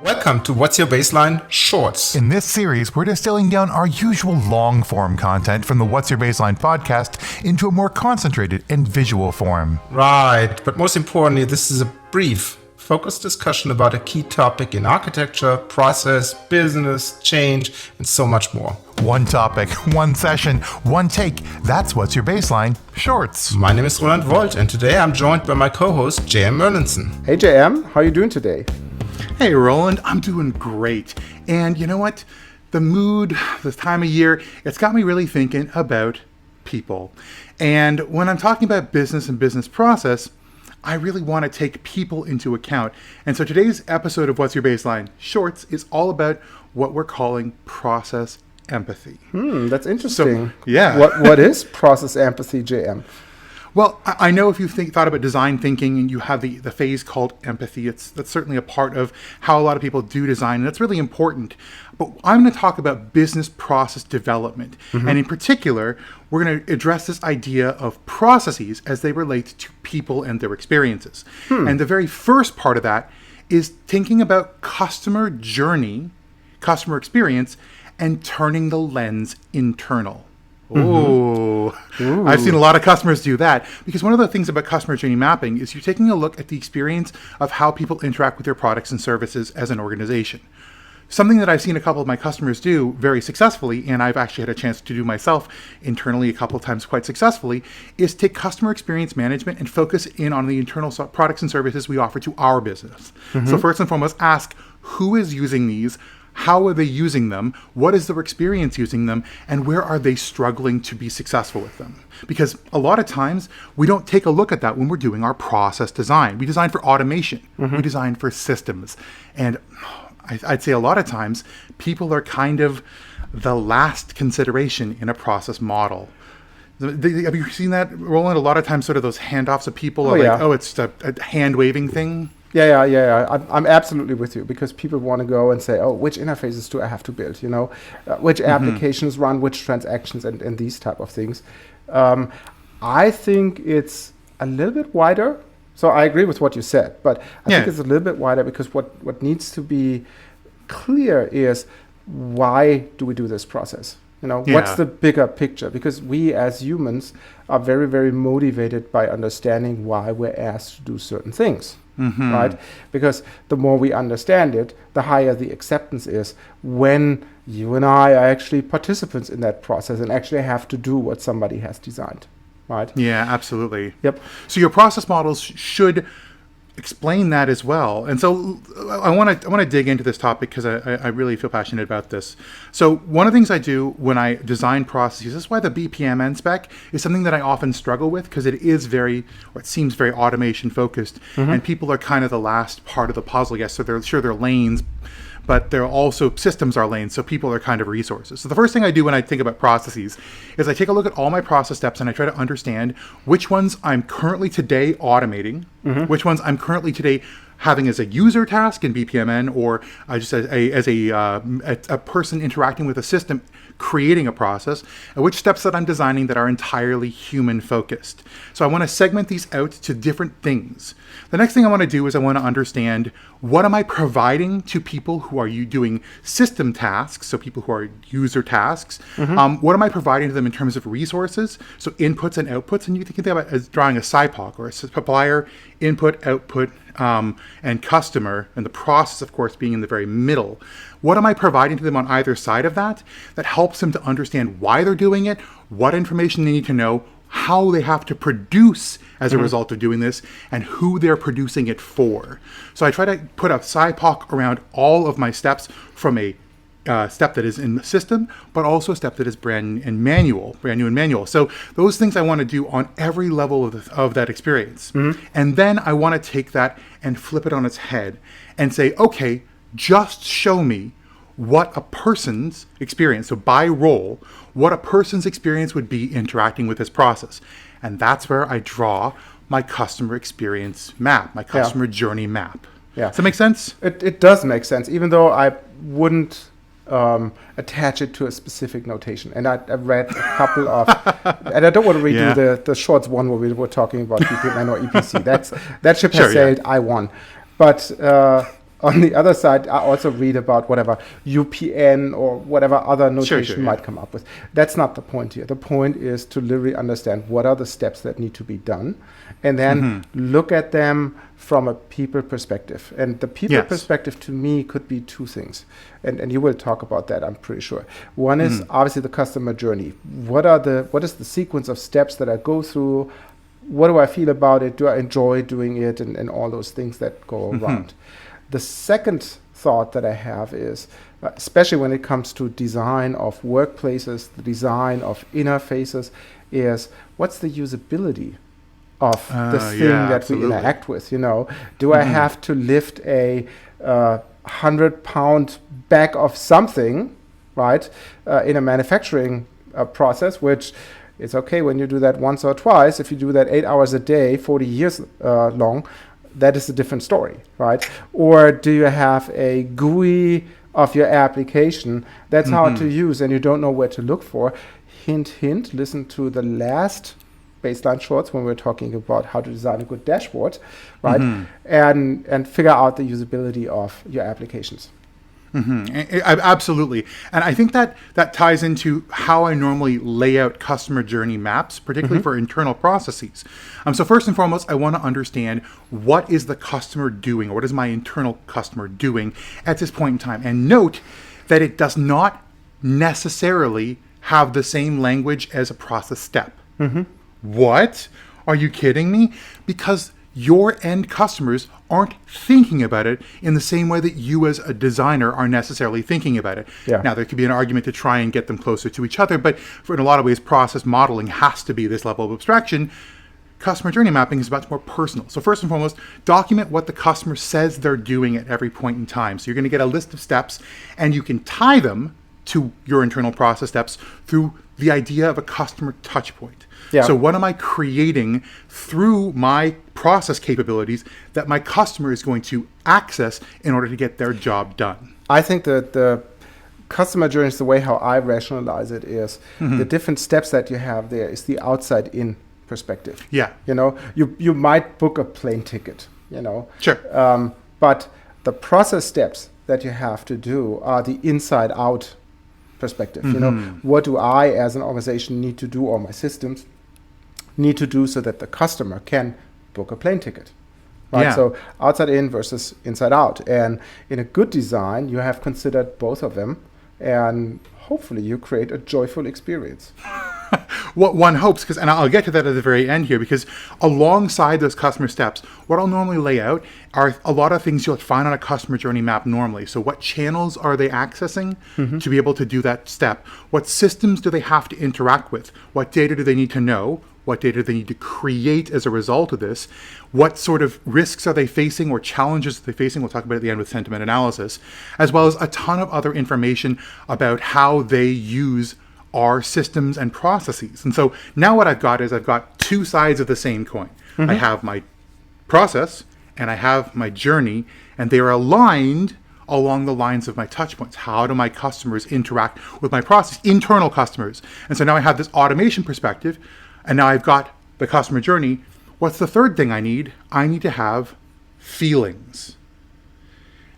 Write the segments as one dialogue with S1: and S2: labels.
S1: Welcome to What's Your Baseline Shorts.
S2: In this series, we're distilling down our usual long-form content from the What's Your Baseline podcast into a more concentrated and visual form.
S1: Right, but most importantly, this is a brief, focused discussion about a key topic in architecture, process, business, change, and so much more.
S2: One topic, one session, one take. That's What's Your Baseline Shorts.
S1: My name is Roland Volt, and today I'm joined by my co-host, JM Merlinson.
S3: Hey JM, how are you doing today?
S2: Hey Roland, I'm doing great. And you know what? The mood, this time of year, it's got me really thinking about people. And when I'm talking about business and business process, I really want to take people into account. And so today's episode of What's Your Baseline Shorts is all about what we're calling process empathy.
S3: That's interesting.
S2: So, yeah.
S3: What is process empathy, JM?
S2: Well, I know if you've thought about design thinking and you have the phase called empathy, that's certainly a part of how a lot of people do design, and that's really important. But I'm going to talk about business process development. And in particular, we're going to address this idea of processes as they relate to people and their experiences. And the very first part of that is thinking about customer journey, customer experience, and turning the lens internal. Ooh. I've seen a lot of customers do that, because one of the things about customer journey mapping is you're taking a look at the experience of how people interact with their products and services as an organization. Something that I've seen a couple of my customers do very successfully, and I've actually had a chance to do myself internally a couple of times quite successfully, is take customer experience management and focus in on the internal products and services we offer to our business. So first and foremost, ask who is using these, how are they using them, what is their experience using them, and where are they struggling to be successful with them? Because a lot of times we don't take a look at that when we're doing our process design. We design for automation, we design for systems, and I'd say a lot of times people are kind of the last consideration in a process model. Have you seen that, Roland? A lot of times sort of those handoffs of people are like, oh, it's a hand-waving thing.
S3: Yeah. I'm absolutely with you, because people want to go and say, oh, which interfaces do I have to build? You know, which applications run which transactions and these type of things. I think it's a little bit wider. So I agree with what you said, but I think it's a little bit wider, because what needs to be clear is, why do we do this process? You know, what's the bigger picture? Because we as humans are very, very motivated by understanding why we're asked to do certain things, right? Because the more we understand it, the higher the acceptance is when you and I are actually participants in that process and actually have to do what somebody has designed, right?
S2: Yeah, absolutely.
S3: Yep.
S2: So your process models should explain that as well. And so I want to dig into this topic, because I really feel passionate about this. So one of the things I do when I design processes, this is why the BPM spec is something that I often struggle with, because it seems very automation focused, and people are kind of the last part of the puzzle. Yes, so they're lanes, but they're also systems are lanes, so people are kind of resources. So the first thing I do when I think about processes is I take a look at all my process steps and I try to understand which ones I'm currently today automating, which ones I'm currently today having as a user task in BPMN, or just as a person interacting with a system, creating a process, and which steps that I'm designing that are entirely human focused. So I want to segment these out to different things. The next thing I want to do is I want to understand, what am I providing to people who are doing system tasks, so people who are user tasks. What am I providing to them in terms of resources, so inputs and outputs? And you can think about it as drawing a SIPOC, or a supplier, input, output, and customer, and the process, of course, being in the very middle. What am I providing to them on either side of that helps them to understand why they're doing it, what information they need to know, how they have to produce as a result of doing this, and who they're producing it for. So I try to put a SIPOC around all of my steps, from a step that is in the system, but also a step that is brand new and manual. So those things I want to do on every level of that experience. And then I want to take that and flip it on its head and say, okay, just show me what a person's experience, so by role, what a person's experience would be interacting with this process. And that's where I draw my customer experience map, my customer journey map. Does that make sense?
S3: It does make sense, even though I wouldn't attach it to a specific notation. And I read a couple of, and I don't want to redo the shorts one where we were talking about BPMN or EPC. That ship has sailed. I won. But on the other side, I also read about whatever UPN or whatever other notation
S2: Sure,
S3: might come up with. That's not the point here. The point is to literally understand what are the steps that need to be done, and then look at them from a people perspective. And the people perspective to me could be two things. And you will talk about that, I'm pretty sure. One is obviously the customer journey. What is the sequence of steps that I go through? What do I feel about it? Do I enjoy doing it? And all those things that go around. The second thought that I have is, especially when it comes to design of workplaces, the design of interfaces, is what's the usability of the thing that we interact with? Do I have to lift a 100-pound bag of something, right, in a manufacturing process, which it's okay when you do that once or twice. If you do that 8 hours a day, 40 years long, that is a different story, right? Or do you have a GUI of your application that's hard to use and you don't know where to look for? Hint, hint, listen to the last baseline shorts when we're talking about how to design a good dashboard, right? And figure out the usability of your applications.
S2: Absolutely. And I think that ties into how I normally lay out customer journey maps, particularly for internal processes. So first and foremost, I want to understand what is the customer doing, or what is my internal customer doing at this point in time. And note that it does not necessarily have the same language as a process step. What? Are you kidding me? Because your end customers aren't thinking about it in the same way that you as a designer are necessarily thinking about it. Now, there could be an argument to try and get them closer to each other, but in a lot of ways, process modeling has to be this level of abstraction. Customer journey mapping is much more personal. So first and foremost, document what the customer says they're doing at every point in time. So you're going to get a list of steps, and you can tie them to your internal process steps through the idea of a customer touch point. So what am I creating through my process capabilities that my customer is going to access in order to get their job done?
S3: I think that the customer journey is the way how I rationalize it is the different steps that you have there is the outside in perspective. You might book a plane ticket, but the process steps that you have to do are the inside out perspective. What do I as an organization need to do, or my systems need to do, so that the customer can book a plane ticket, right? So outside in versus inside out. And in a good design, you have considered both of them, and hopefully you create a joyful experience.
S2: What one hopes, and I'll get to that at the very end here, because alongside those customer steps, what I'll normally lay out are a lot of things you'll find on a customer journey map normally. So what channels are they accessing to be able to do that step? What systems do they have to interact with? What data do they need to know? What data do they need to create as a result of this? What sort of risks are they facing, or challenges are they facing? We'll talk about it at the end with sentiment analysis, as well as a ton of other information about how they use our systems and processes. And so now what I've got is I've got two sides of the same coin. I have my process and I have my journey, and they are aligned along the lines of my touch points. How do my customers interact with my process, internal customers? And so now I have this automation perspective, and now I've got the customer journey. What's the third thing I need? I need to have feelings.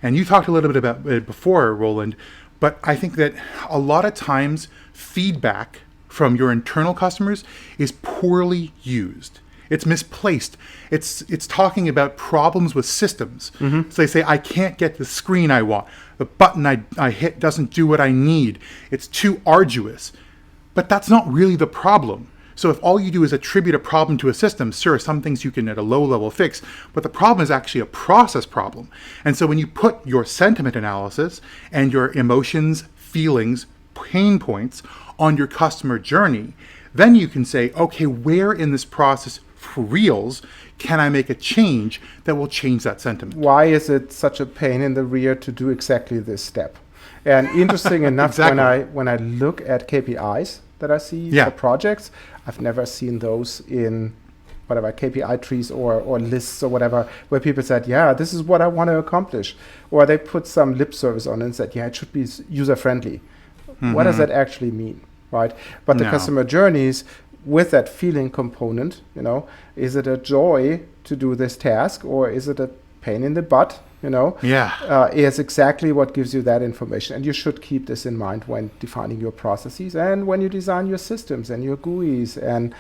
S2: And you talked a little bit about it before, Roland, but I think that a lot of times feedback from your internal customers is poorly used. It's misplaced. It's talking about problems with systems. So they say, I can't get the screen I want. The button I hit doesn't do what I need. It's too arduous. But that's not really the problem. So if all you do is attribute a problem to a system, sure, some things you can at a low level fix, but the problem is actually a process problem. And so when you put your sentiment analysis and your emotions, feelings, pain points on your customer journey, then you can say, okay, where in this process for reals can I make a change that will change that sentiment?
S3: Why is it such a pain in the rear to do exactly this step? And interesting enough, when I look at KPIs that I see for projects, I've never seen those in whatever KPI trees or lists or whatever, where people said, yeah, this is what I want to accomplish. Or they put some lip service on it and said, yeah, it should be user-friendly. What does that actually mean, right? But the customer journeys with that feeling component, is it a joy to do this task, or is it a pain in the butt is exactly what gives you that information. And you should keep this in mind when defining your processes and when you design your systems and your GUIs and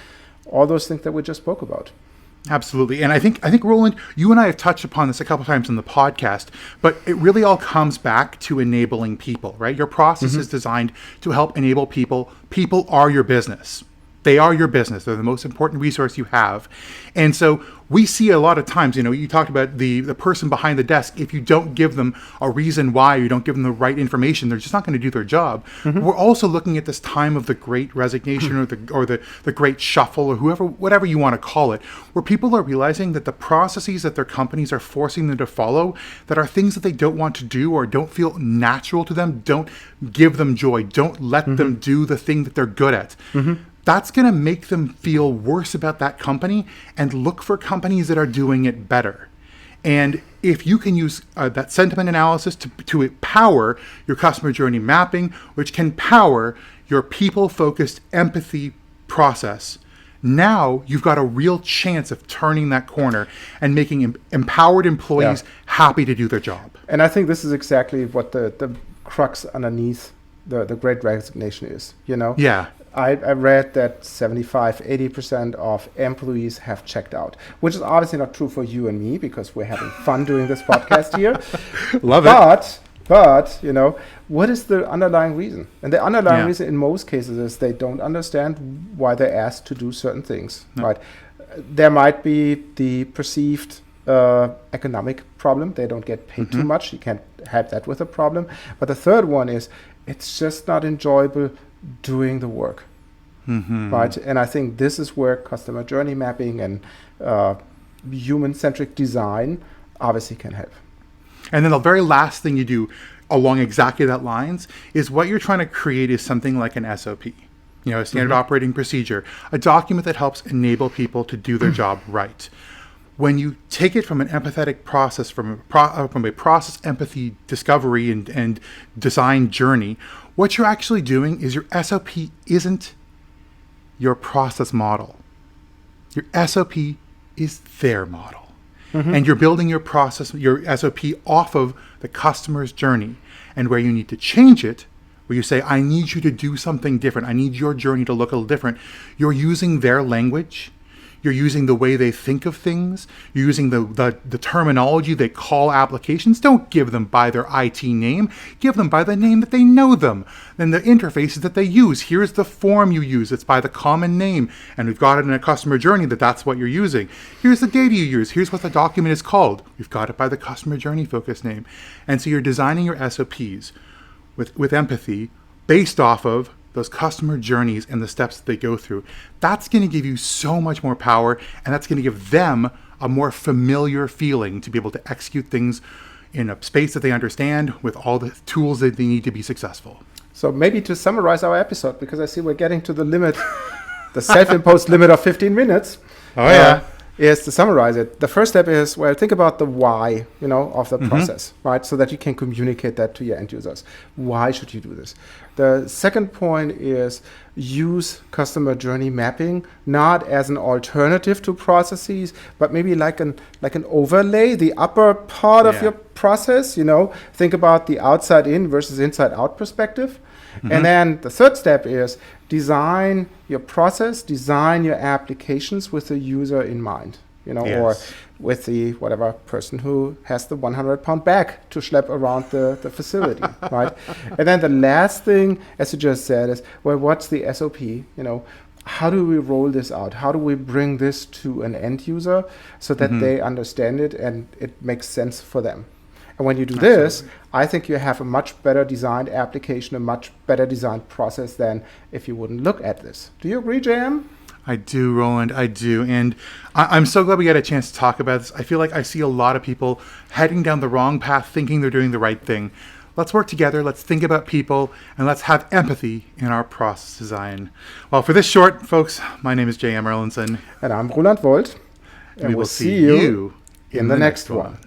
S3: all those things that we just spoke about.
S2: Absolutely. And I think Roland, you and I have touched upon this a couple of times in the podcast, but it really all comes back to enabling people, right? Your process is designed to help enable people. People are your business. They are your business. They're the most important resource you have. And so we see a lot of times, you talked about the person behind the desk. If you don't give them a reason why, you don't give them the right information, they're just not going to do their job. We're also looking at this time of the great resignation or the great shuffle or whatever you want to call it, where people are realizing that the processes that their companies are forcing them to follow that are things that they don't want to do or don't feel natural to them, don't give them joy, don't let them do the thing that they're good at. That's going to make them feel worse about that company and look for companies that are doing it better. And if you can use that sentiment analysis to power your customer journey mapping, which can power your people-focused empathy process, now you've got a real chance of turning that corner and making empowered employees happy to do their job.
S3: And I think this is exactly what the crux underneath the great resignation is,
S2: Yeah.
S3: I read that 75-80% of employees have checked out, which is obviously not true for you and me because we're having fun doing this podcast here.
S2: Love it.
S3: But, what is the underlying reason? And the underlying reason in most cases is they don't understand why they're asked to do certain things, right? There might be the perceived economic problem. They don't get paid too much. You can't have that with a problem. But the third one is it's just not enjoyable doing the work, right? And I think this is where customer journey mapping and human-centric design obviously can help.
S2: And then the very last thing you do along exactly that lines is what you're trying to create is something like an SOP, a standard operating procedure, a document that helps enable people to do their job right. When you take it from an empathetic process, from a process empathy discovery and design journey, what you're actually doing is your SOP isn't your process model. Your SOP is their model. And you're building your process, your SOP off of the customer's journey. And where you need to change it, where you say, I need you to do something different. I need your journey to look a little different. You're using their language. You're using the way they think of things. You're using the terminology they call applications. Don't give them by their IT name. Give them by the name that they know them. Then the interfaces that they use. Here's the form you use. It's by the common name. And we've got it in a customer journey that's what you're using. Here's the data you use. Here's what the document is called. We've got it by the customer journey focus name. And so you're designing your SOPs with empathy based off of those customer journeys and the steps that they go through. That's going to give you so much more power, and that's going to give them a more familiar feeling to be able to execute things in a space that they understand with all the tools that they need to be successful.
S3: So maybe to summarize our episode, because I see we're getting to the limit, the self-imposed limit of 15 minutes.
S2: Oh, yeah.
S3: Is to summarize it. The first step is, think about the why, of the process, right? So that you can communicate that to your end users. Why should you do this? The second point is use customer journey mapping, not as an alternative to processes, but maybe like an overlay, the upper part of your process, think about the outside in versus inside out perspective. And then the third step is design your process, design your applications with the user in mind, or with the whatever person who has the 100-pound bag to schlep around the facility, right? And then the last thing, as you just said, is, what's the SOP? How do we roll this out? How do we bring this to an end user so that they understand it and it makes sense for them? And when you do this, I think you have a much better designed application, a much better designed process than if you wouldn't look at this. Do you agree, JM?
S2: I do, Roland. I do. And I'm so glad we got a chance to talk about this. I feel like I see a lot of people heading down the wrong path, thinking they're doing the right thing. Let's work together. Let's think about people, and let's have empathy in our process design. Well, for this short, folks, my name is J.M. Erlinson.
S3: And I'm Roland Volt.
S2: And we will see you in the next one.